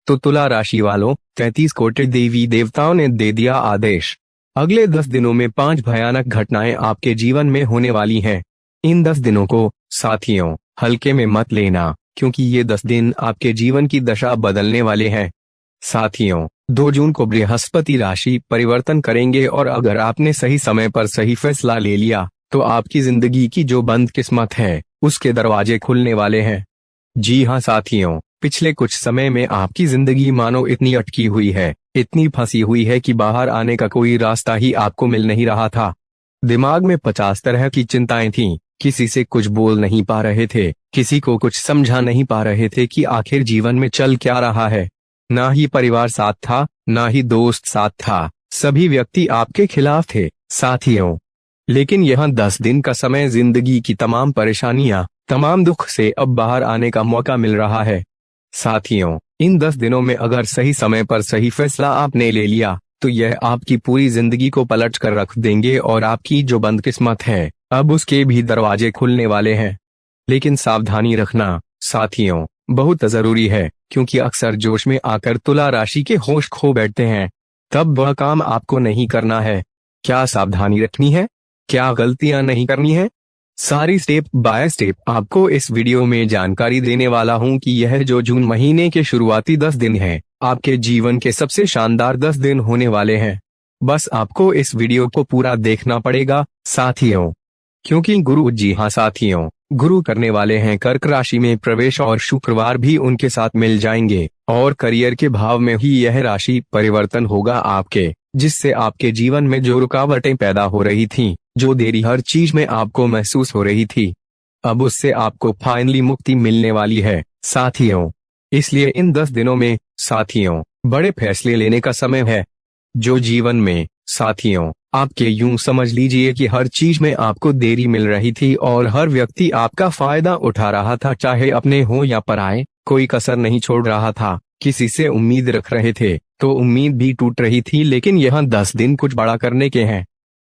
तो तुला राशि वालों 33 कोटि देवी देवताओं ने दे दिया आदेश। अगले 10 दिनों में 5 भयानक घटनाएं आपके जीवन में होने वाली हैं। इन 10 दिनों को साथियों हल्के में मत लेना, क्योंकि ये 10 दिन आपके जीवन की दशा बदलने वाले हैं। साथियों 2 जून को बृहस्पति राशि परिवर्तन करेंगे और अगर आपने सही समय पर सही फैसला ले लिया तो आपकी जिंदगी की जो बंद किस्मत है उसके दरवाजे खुलने वाले हैं। जी हाँ साथियों, पिछले कुछ समय में आपकी जिंदगी मानो इतनी अटकी हुई है, इतनी फंसी हुई है कि बाहर आने का कोई रास्ता ही आपको मिल नहीं रहा था। दिमाग में 50 तरह की चिंताएं थीं, किसी से कुछ बोल नहीं पा रहे थे, किसी को कुछ समझा नहीं पा रहे थे कि आखिर जीवन में चल क्या रहा है। ना ही परिवार साथ था, ना ही दोस्त साथ था, सभी व्यक्ति आपके खिलाफ थे साथियों। लेकिन यह 10 दिन का समय जिंदगी की तमाम परेशानियां, तमाम दुख से अब बाहर आने का मौका मिल रहा है। साथियों इन 10 दिनों में अगर सही समय पर सही फैसला आपने ले लिया तो यह आपकी पूरी जिंदगी को पलट कर रख देंगे और आपकी जो बंद किस्मत है अब उसके भी दरवाजे खुलने वाले हैं। लेकिन सावधानी रखना साथियों बहुत जरूरी है, क्योंकि अक्सर जोश में आकर तुला राशि के होश खो बैठते हैं। तब वह काम आपको नहीं करना है। क्या सावधानी रखनी है, क्या गलतियां नहीं करनी है, सारी स्टेप बाय स्टेप आपको इस वीडियो में जानकारी देने वाला हूं कि यह जो जून महीने के शुरुआती 10 दिन हैं आपके जीवन के सबसे शानदार 10 दिन होने वाले हैं। बस आपको इस वीडियो को पूरा देखना पड़ेगा साथियों, क्योंकि गुरु जी हाँ साथियों गुरु करने वाले हैं कर्क राशि में प्रवेश और शुक्रवार भी उनके साथ मिल जाएंगे और करियर के भाव में ही यह राशि परिवर्तन होगा आपके, जिससे आपके जीवन में जो रुकावटें पैदा हो रही थीं, जो देरी हर चीज में आपको महसूस हो रही थी, अब उससे आपको फाइनली मुक्ति मिलने वाली है साथियों। इसलिए इन 10 दिनों में साथियों बड़े फैसले लेने का समय है। जो जीवन में साथियों आपके यूं समझ लीजिए कि हर चीज में आपको देरी मिल रही थी और हर व्यक्ति आपका फायदा उठा रहा था, चाहे अपने हो या पराए, कोई कसर नहीं छोड़ रहा था। किसी से उम्मीद रख रहे थे तो उम्मीद भी टूट रही थी। लेकिन यह 10 दिन कुछ बड़ा करने के हैं।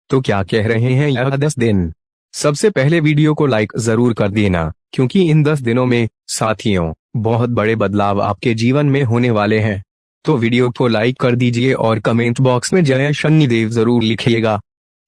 तो क्या कह रहे हैं यह 10 दिन? सबसे पहले वीडियो को लाइक जरूर कर देना, क्योंकि इन 10 दिनों में साथियों बहुत बड़े बदलाव आपके जीवन में होने वाले हैं। तो वीडियो को लाइक कर दीजिए और कमेंट बॉक्स में जय शनिदेव जरूर लिखिएगा।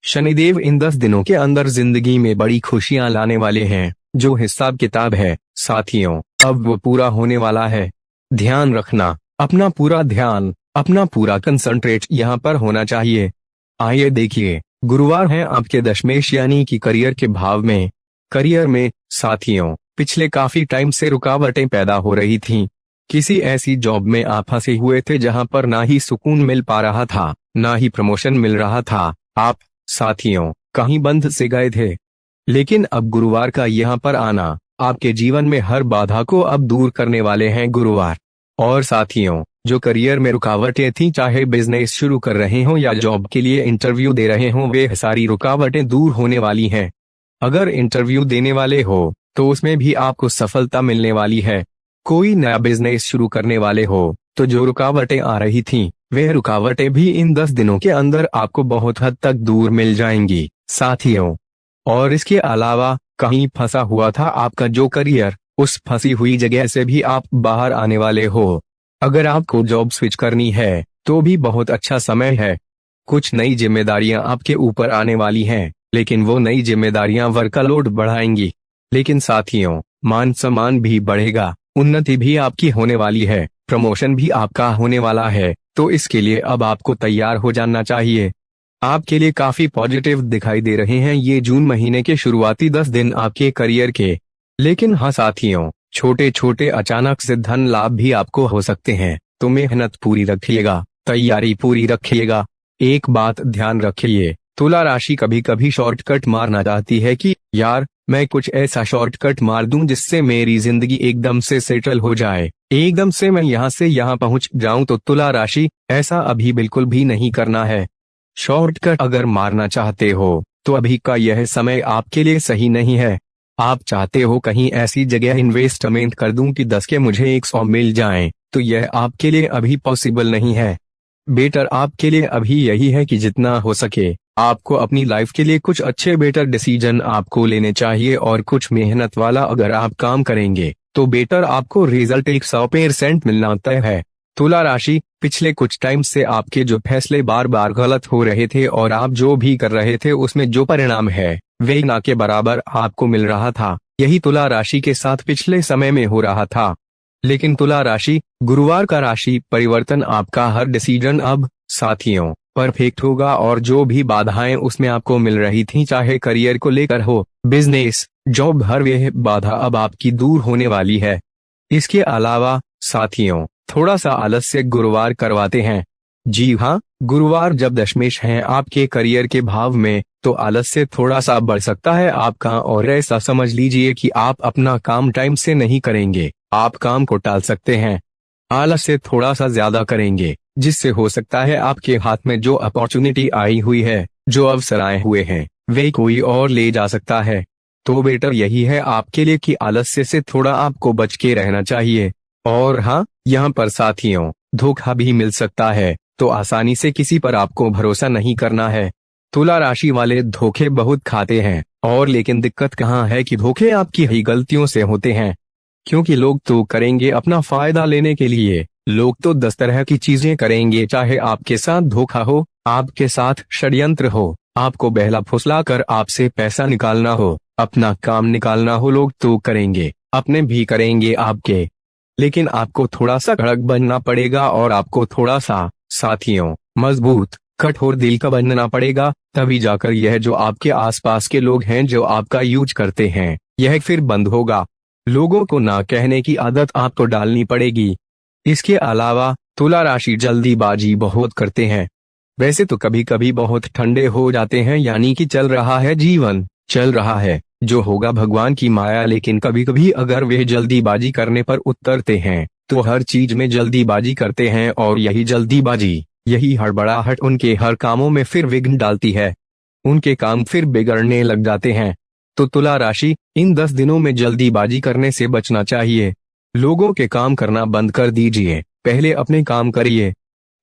शनिदेव इन 10 दिनों के अंदर जिंदगी में बड़ी खुशियां लाने वाले हैं। जो हिसाब किताब है साथियों अब वो पूरा होने वाला है। ध्यान रखना, अपना पूरा ध्यान, अपना पूरा कंसंट्रेट यहाँ पर होना चाहिए। आइए देखिए, गुरुवार है आपके दशमेश यानी कि करियर के भाव में। करियर में साथियों पिछले काफी टाइम से रुकावटें पैदा हो रही थीं। किसी ऐसी जॉब में आप फंसे हुए थे जहां पर ना ही सुकून मिल पा रहा था, ना ही प्रमोशन मिल रहा था। आप साथियों कहीं बंद से गए थे। लेकिन अब गुरुवार का यहाँ पर आना आपके जीवन में हर बाधा को अब दूर करने वाले हैं गुरुवार। और साथियों जो करियर में रुकावटें थीं, चाहे बिजनेस शुरू कर रहे हों या जॉब के लिए इंटरव्यू दे रहे हों, वे सारी रुकावटें दूर होने वाली हैं। अगर इंटरव्यू देने वाले हो तो उसमें भी आपको सफलता मिलने वाली है। कोई नया बिजनेस शुरू करने वाले हो तो जो रुकावटें आ रही थीं, वे रुकावटें भी इन 10 दिनों के अंदर आपको बहुत हद तक दूर मिल जाएंगी साथियों। और इसके अलावा कहीं फंसा हुआ था आपका जो करियर, उस फंसी हुई जगह से भी आप बाहर आने वाले हो। अगर आपको जॉब स्विच करनी है तो भी बहुत अच्छा समय है। कुछ नई जिम्मेदारियां आपके ऊपर आने वाली हैं, लेकिन वो नई जिम्मेदारियां वर्कलोड बढ़ाएंगी। लेकिन साथियों मान सम्मान भी बढ़ेगा, उन्नति भी आपकी होने वाली है, प्रमोशन भी आपका होने वाला है। तो इसके लिए अब आपको तैयार हो जाना चाहिए। आपके लिए काफी पॉजिटिव दिखाई दे रहे हैं ये जून महीने के शुरुआती 10 दिन आपके करियर के। लेकिन हाँ साथियों छोटे छोटे अचानक से धन लाभ भी आपको हो सकते हैं, तो मेहनत पूरी रखिएगा, तैयारी पूरी रखिएगा। एक बात ध्यान रखिए, तुला राशि कभी कभी शॉर्टकट मारना चाहती है कि यार मैं कुछ ऐसा शॉर्टकट मार दूं जिससे मेरी जिंदगी एकदम से सेटल हो जाए, एकदम से मैं यहाँ से यहाँ पहुँच जाऊं। तो तुला राशि ऐसा अभी बिल्कुल भी नहीं करना है। शॉर्टकट अगर मारना चाहते हो तो अभी का यह समय आपके लिए सही नहीं है। आप चाहते हो कहीं ऐसी जगह इन्वेस्टमेंट कर दूं कि 10 के मुझे 100 मिल जाएं, तो यह आपके लिए अभी पॉसिबल नहीं है। बेटर आपके लिए अभी यही है कि जितना हो सके आपको अपनी लाइफ के लिए कुछ अच्छे बेटर डिसीजन आपको लेने चाहिए और कुछ मेहनत वाला अगर आप काम करेंगे तो बेटर आपको रिजल्ट 100% मिलना तय है। तुला राशि, पिछले कुछ टाइम से आपके जो फैसले बार बार गलत हो रहे थे और आप जो भी कर रहे थे उसमें जो परिणाम है वे ना के बराबर आपको मिल रहा था, यही तुला राशि के साथ पिछले समय में हो रहा था। लेकिन तुला राशि, गुरुवार का राशि परिवर्तन आपका हर डिसीजन अब साथियों परफेक्ट होगा और जो भी बाधाएं उसमें आपको मिल रही थी, चाहे करियर को लेकर हो, बिजनेस, जॉब, हर वह बाधा अब आपकी दूर होने वाली है। इसके अलावा साथियों, थोड़ा सा आलस्य गुरुवार करवाते हैं। जी हाँ, गुरुवार जब दशमेश है आपके करियर के भाव में, तो आलस्य थोड़ा सा बढ़ सकता है आपका, और ऐसा समझ लीजिए कि आप अपना काम टाइम से नहीं करेंगे, आप काम को टाल सकते हैं, आलस्य थोड़ा सा ज्यादा करेंगे, जिससे हो सकता है आपके हाथ में जो अपॉर्चुनिटी आई हुई है, जो अवसर आए हुए हैं, वे कोई और ले जा सकता है। तो बेटर यही है आपके लिए कि आलस्य से थोड़ा आपको बच के रहना चाहिए। और हाँ, यहाँ पर साथियों धोखा भी मिल सकता है, तो आसानी से किसी पर आपको भरोसा नहीं करना है। तुला राशि वाले धोखे बहुत खाते हैं, और लेकिन दिक्कत कहाँ है कि धोखे आपकी ही गलतियों से होते हैं, क्योंकि लोग तो करेंगे अपना फायदा लेने के लिए, लोग तो 10 तरह की चीजें करेंगे, चाहे आपके साथ धोखा हो, आपके साथ षड्यंत्र हो, आपको बहला फुसला कर आपसे पैसा निकालना हो, अपना काम निकालना हो, लोग तो करेंगे, अपने भी करेंगे आपके। लेकिन आपको थोड़ा सा कड़क बनना पड़ेगा और आपको थोड़ा सा साथियों मजबूत कठोर दिल का बनना पड़ेगा, तभी जाकर यह जो आपके आसपास के लोग हैं जो आपका यूज करते हैं, यह फिर बंद होगा। लोगों को ना कहने की आदत आपको डालनी पड़ेगी। इसके अलावा तुला राशि जल्दीबाजी बहुत करते हैं। वैसे तो कभी कभी बहुत ठंडे हो जाते हैं, यानी कि चल रहा है जीवन, चल रहा है, जो होगा भगवान की माया, लेकिन कभी कभी अगर वे जल्दीबाजी करने पर उतरते हैं तो हर चीज में जल्दीबाजी करते हैं, और यही जल्दीबाजी, यही हड़बड़ाहट उनके हर कामों में फिर विघ्न डालती है, उनके काम फिर बिगड़ने लग जाते हैं। तो तुला राशि, इन 10 दिनों में जल्दीबाजी करने से बचना चाहिए। लोगों के काम करना बंद कर दीजिए, पहले अपने काम करिए।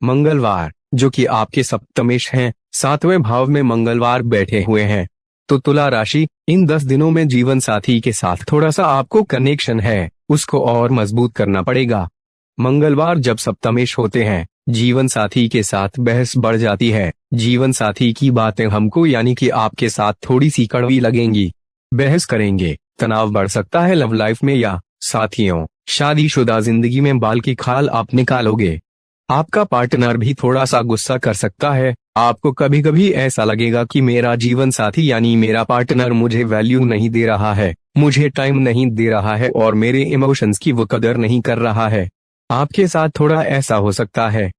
मंगलवार, जो कि आपके सप्तमेश हैं, 7वें भाव में मंगलवार बैठे हुए हैं, तो तुला राशि, इन 10 दिनों में जीवन साथी के साथ थोड़ा सा आपको कनेक्शन है, उसको और मजबूत करना पड़ेगा। मंगलवार जब सप्तमेश होते हैं, जीवन साथी के साथ बहस बढ़ जाती है, जीवन साथी की बातें हमको यानी कि आपके साथ थोड़ी सी कड़वी लगेंगी, बहस करेंगे, तनाव बढ़ सकता है लव लाइफ में, या साथियों शादीशुदा जिंदगी में बाल की खाल आप निकालोगे। आपका पार्टनर भी थोड़ा सा गुस्सा कर सकता है, आपको कभी कभी ऐसा लगेगा कि मेरा जीवन साथी यानी मेरा पार्टनर मुझे वैल्यू नहीं दे रहा है, मुझे टाइम नहीं दे रहा है और मेरे इमोशंस की वो कदर नहीं कर रहा है। आपके साथ थोड़ा ऐसा हो सकता है।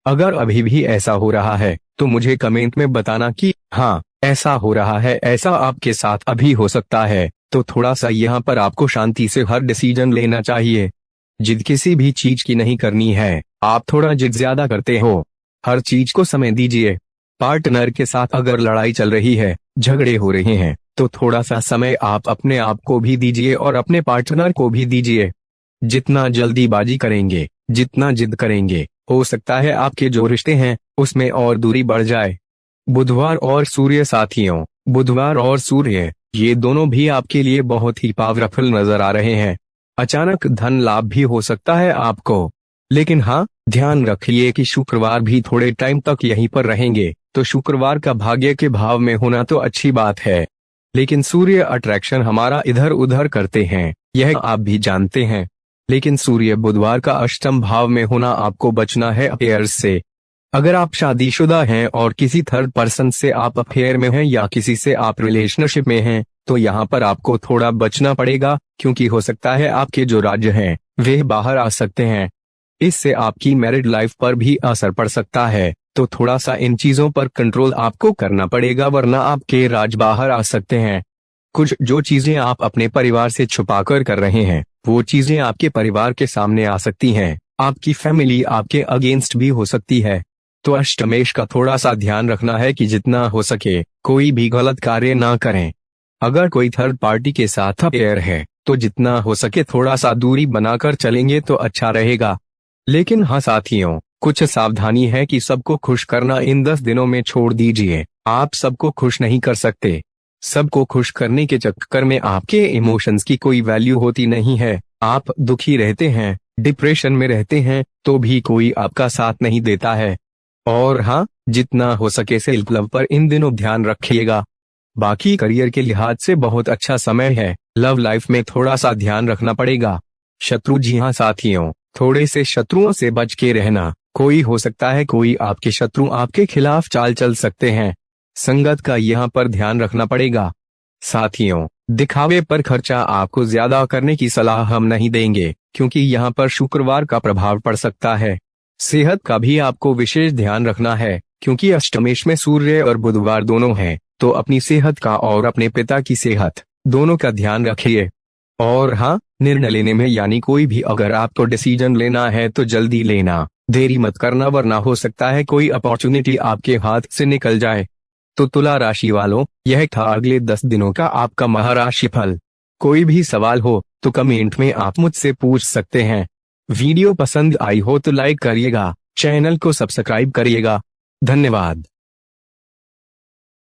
अगर अभी भी ऐसा हो रहा है तो मुझे कमेंट में बताना कि हाँ ऐसा हो रहा है, ऐसा आपके साथ अभी हो सकता है। तो थोड़ा सा यहाँ पर आपको शांति से हर डिसीजन लेना चाहिए। जिद किसी भी चीज की नहीं करनी है, आप थोड़ा जिद ज्यादा करते हो, हर चीज को समय दीजिए। पार्टनर के साथ अगर लड़ाई चल रही है, झगड़े हो रहे हैं, तो थोड़ा सा समय आप अपने आप को भी दीजिए और अपने पार्टनर को भी दीजिए। जितना जल्दीबाजी करेंगे, जितना जिद करेंगे, हो सकता है आपके जो रिश्ते हैं उसमें और दूरी बढ़ जाए। बुधवार और सूर्य साथियों, बुधवार और सूर्य ये दोनों भी आपके लिए बहुत ही पावरफुल नजर आ रहे हैं। अचानक धन लाभ भी हो सकता है आपको, लेकिन हाँ ध्यान रखिए कि शुक्रवार भी थोड़े टाइम तक यहीं पर रहेंगे। तो शुक्रवार का भाग्य के भाव में होना तो अच्छी बात है, लेकिन सूर्य अट्रैक्शन हमारा इधर उधर करते हैं, यह आप भी जानते हैं। लेकिन सूर्य बुधवार का अष्टम भाव में होना आपको बचना है अफेयर्स से। अगर आप शादीशुदा हैं और किसी थर्ड पर्सन से आप अफेयर में हैं या किसी से आप रिलेशनशिप में हैं, तो यहाँ पर आपको थोड़ा बचना पड़ेगा, क्योंकि हो सकता है आपके जो राज्य हैं वे बाहर आ सकते हैं। इससे आपकी मैरिड लाइफ पर भी असर पड़ सकता है, तो थोड़ा सा इन चीजों पर कंट्रोल आपको करना पड़ेगा, वरना आपके राज बाहर आ सकते हैं। कुछ जो चीजें आप अपने परिवार से छुपाकर कर रहे हैं, वो चीजें आपके परिवार के सामने आ सकती हैं। आपकी फैमिली आपके अगेंस्ट भी हो सकती है। तो अष्टमेश का थोड़ा सा ध्यान रखना है कि जितना हो सके कोई भी गलत कार्य ना करें। अगर कोई थर्ड पार्टी के साथ अफेयर है तो जितना हो सके थोड़ा सा दूरी बनाकर चलेंगे तो अच्छा रहेगा। लेकिन हाँ साथियों, कुछ सावधानी है कि सबको खुश करना इन 10 दिनों में छोड़ दीजिए। आप सबको खुश नहीं कर सकते। सबको खुश करने के चक्कर में आपके इमोशंस की कोई वैल्यू होती नहीं है, आप दुखी रहते हैं, डिप्रेशन में रहते हैं तो भी कोई आपका साथ नहीं देता है। और हाँ, जितना हो सके सेल्फ लव पर इन दिनों ध्यान रखिएगा। बाकी करियर के लिहाज से बहुत अच्छा समय है। लव लाइफ में थोड़ा सा ध्यान रखना पड़ेगा। शत्रु, जी हाँ साथियों, थोड़े से शत्रुओं से बच के रहना। कोई हो सकता है कोई आपके शत्रु आपके खिलाफ चाल चल सकते हैं। संगत का यहाँ पर ध्यान रखना पड़ेगा। साथियों, दिखावे पर खर्चा आपको ज्यादा करने की सलाह हम नहीं देंगे, क्योंकि यहाँ पर शुक्रवार का प्रभाव पड़ सकता है। सेहत का भी आपको विशेष ध्यान रखना है, क्योंकि अष्टमेश में सूर्य और बुधवार दोनों हैं, तो अपनी सेहत का और अपने पिता की सेहत दोनों का ध्यान रखिए। और हाँ, निर्णय लेने में यानी कोई भी अगर आपको डिसीजन लेना है तो जल्दी लेना, देरी मत करना, वरना हो सकता है कोई अपॉर्चुनिटी आपके हाथ से निकल जाए। तो तुला राशि वालों, यह था अगले 10 दिनों का आपका माह राशि फल। कोई भी सवाल हो तो कमेंट में आप मुझसे पूछ सकते हैं। वीडियो पसंद आई हो तो लाइक करिएगा, चैनल को सब्सक्राइब करिएगा। धन्यवाद।